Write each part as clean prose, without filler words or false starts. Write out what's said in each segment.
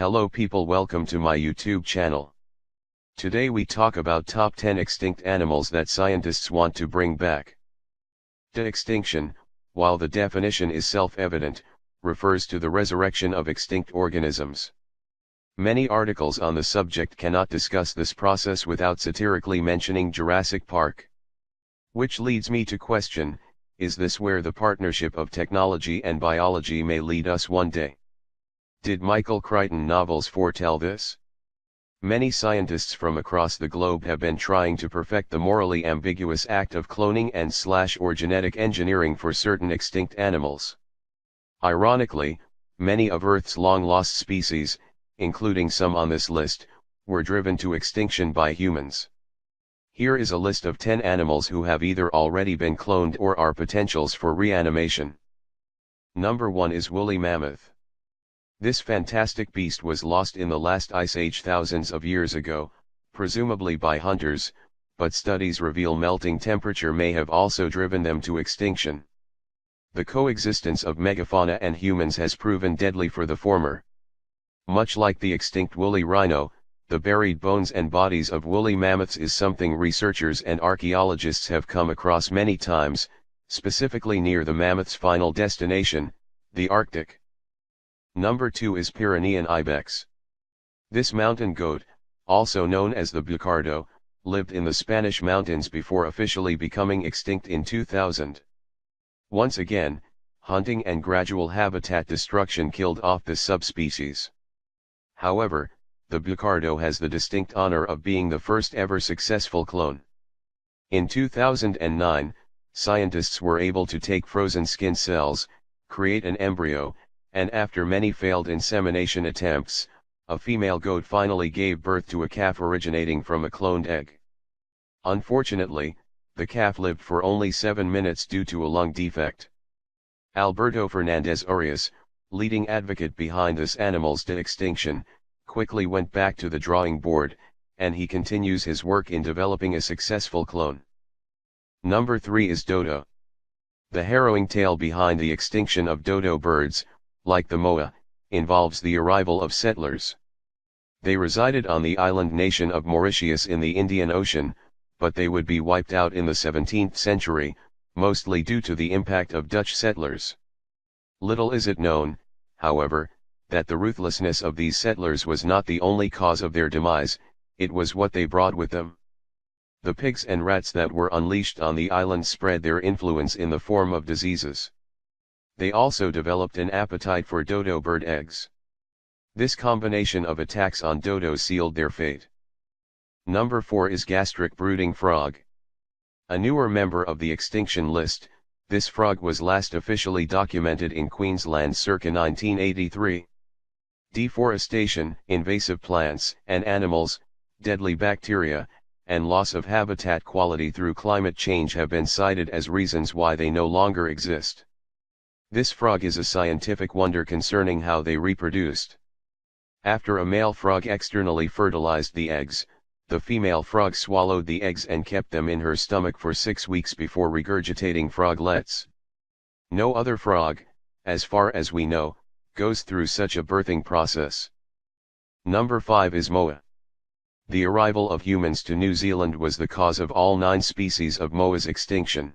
Hello people, welcome to my YouTube channel. Today we talk about top 10 extinct animals that scientists want to bring back. De-extinction, while the definition is self-evident, refers to the resurrection of extinct organisms. Many articles on the subject cannot discuss this process without satirically mentioning Jurassic Park. Which leads me to question, is this where the partnership of technology and biology may lead us one day? Did Michael Crichton novels foretell this? Many scientists from across the globe have been trying to perfect the morally ambiguous act of cloning and/or genetic engineering for certain extinct animals. Ironically, many of Earth's long-lost species, including some on this list, were driven to extinction by humans. Here is a list of 10 animals who have either already been cloned or are potentials for reanimation. Number 1 is woolly mammoth. This fantastic beast was lost in the last ice age thousands of years ago, presumably by hunters, but studies reveal melting temperature may have also driven them to extinction. The coexistence of megafauna and humans has proven deadly for the former. Much like the extinct woolly rhino, the buried bones and bodies of woolly mammoths is something researchers and archaeologists have come across many times, specifically near the mammoth's final destination, the Arctic. Number 2 is Pyrenean Ibex. This mountain goat, also known as the bucardo, lived in the Spanish mountains before officially becoming extinct in 2000. Once again, hunting and gradual habitat destruction killed off the subspecies. However, the bucardo has the distinct honor of being the first ever successful clone. In 2009, scientists were able to take frozen skin cells, create an embryo, and after many failed insemination attempts, a female goat finally gave birth to a calf originating from a cloned egg. Unfortunately, the calf lived for only 7 minutes due to a lung defect. Alberto Fernandez Arias, leading advocate behind this animal's de-extinction, quickly went back to the drawing board, and he continues his work in developing a successful clone. Number 3 is Dodo. The harrowing tale behind the extinction of dodo birds, like the moa, involves the arrival of settlers. They resided on the island nation of Mauritius in the Indian Ocean, but they would be wiped out in the 17th century, mostly due to the impact of Dutch settlers. Little is it known, however, that the ruthlessness of these settlers was not the only cause of their demise, it was what they brought with them. The pigs and rats that were unleashed on the island spread their influence in the form of diseases. They also developed an appetite for dodo bird eggs. This combination of attacks on dodo sealed their fate. Number 4 is gastric brooding frog. A newer member of the extinction list, this frog was last officially documented in Queensland circa 1983. Deforestation, invasive plants and animals, deadly bacteria, and loss of habitat quality through climate change have been cited as reasons why they no longer exist. This frog is a scientific wonder concerning how they reproduced. After a male frog externally fertilized the eggs, the female frog swallowed the eggs and kept them in her stomach for 6 weeks before regurgitating froglets. No other frog, as far as we know, goes through such a birthing process. Number 5 is moa. The arrival of humans to New Zealand was the cause of all 9 species of moa's extinction.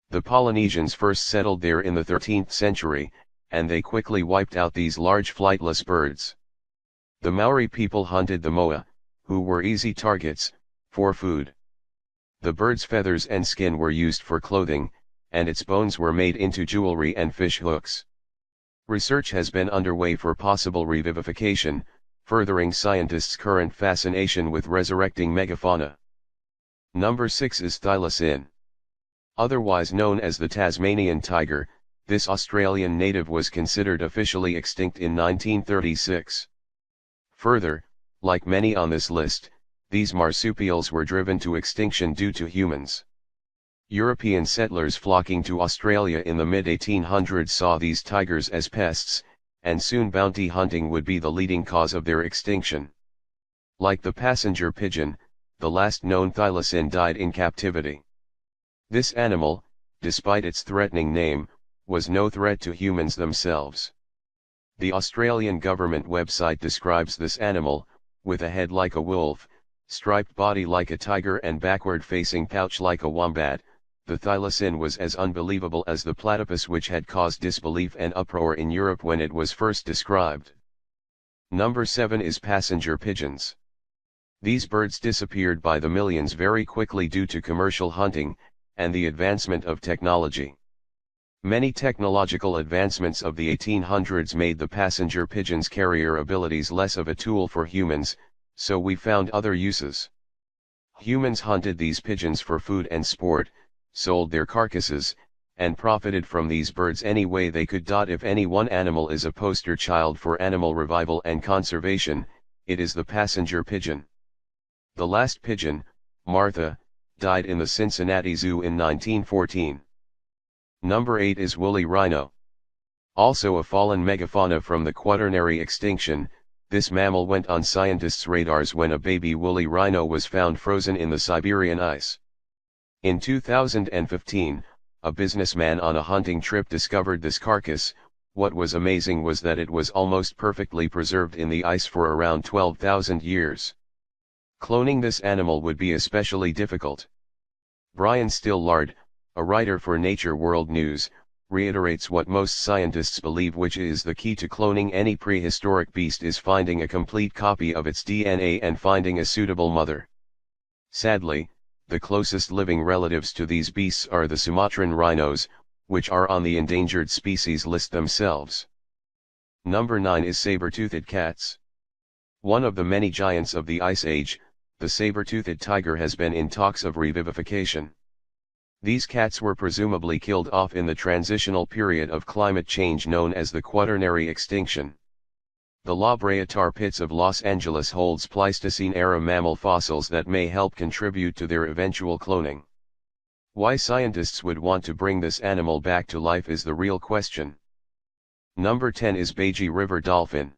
The Polynesians first settled there in the 13th century, and they quickly wiped out these large flightless birds. The Maori people hunted the moa, who were easy targets, for food. The bird's feathers and skin were used for clothing, and its bones were made into jewelry and fish hooks. Research has been underway for possible revivification, furthering scientists' current fascination with resurrecting megafauna. Number 6 is thylacine. Otherwise known as the Tasmanian tiger, this Australian native was considered officially extinct in 1936. Further, like many on this list, these marsupials were driven to extinction due to humans. European settlers flocking to Australia in the mid-1800s saw these tigers as pests, and soon bounty hunting would be the leading cause of their extinction. Like the passenger pigeon, the last known thylacine died in captivity. This animal, despite its threatening name, was no threat to humans themselves. The Australian government website describes this animal, with a head like a wolf, striped body like a tiger and backward-facing pouch like a wombat. The thylacine was as unbelievable as the platypus, which had caused disbelief and uproar in Europe when it was first described. Number 7 is passenger pigeons. These birds disappeared by the millions very quickly due to commercial hunting, and the advancement of technology. Many technological advancements of the 1800s made the passenger pigeon's carrier abilities less of a tool for humans, so we found other uses. Humans hunted these pigeons for food and sport, sold their carcasses, and profited from these birds any way they could. If any one animal is a poster child for animal revival and conservation, it is the passenger pigeon. The last pigeon, Martha, died in the Cincinnati Zoo in 1914. Number 8 is Willie Rhino. Also a fallen megafauna from the quaternary extinction, this mammal went on scientists' radars when a baby Willie Rhino was found frozen in the Siberian ice. In 2015, a businessman on a hunting trip discovered this carcass. What was amazing was that it was almost perfectly preserved in the ice for around 12,000 years. Cloning this animal would be especially difficult. Brian Stillard, a writer for Nature World News, reiterates what most scientists believe, which is the key to cloning any prehistoric beast is finding a complete copy of its DNA and finding a suitable mother. Sadly, the closest living relatives to these beasts are the Sumatran rhinos, which are on the endangered species list themselves. Number 9 is saber-toothed cats. One of the many giants of the Ice Age, the saber-toothed tiger has been in talks of revivification. These cats were presumably killed off in the transitional period of climate change known as the quaternary extinction. The La Brea tar pits of Los Angeles holds Pleistocene-era mammal fossils that may help contribute to their eventual cloning. Why scientists would want to bring this animal back to life is the real question. Number 10 is Baiji river dolphin.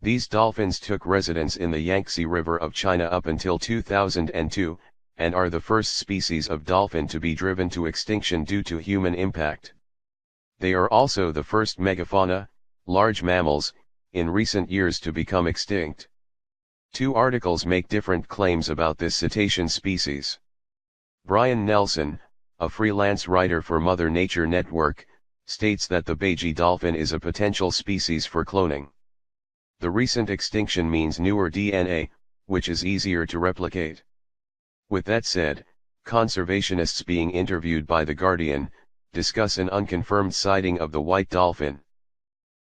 These dolphins took residence in the Yangtze River of China up until 2002, and are the first species of dolphin to be driven to extinction due to human impact. They are also the first megafauna, large mammals, in recent years to become extinct. Two articles make different claims about this cetacean species. Brian Nelson, a freelance writer for Mother Nature Network, states that the Baiji dolphin is a potential species for cloning. The recent extinction means newer DNA, which is easier to replicate. With that said, conservationists being interviewed by The Guardian, discuss an unconfirmed sighting of the white dolphin.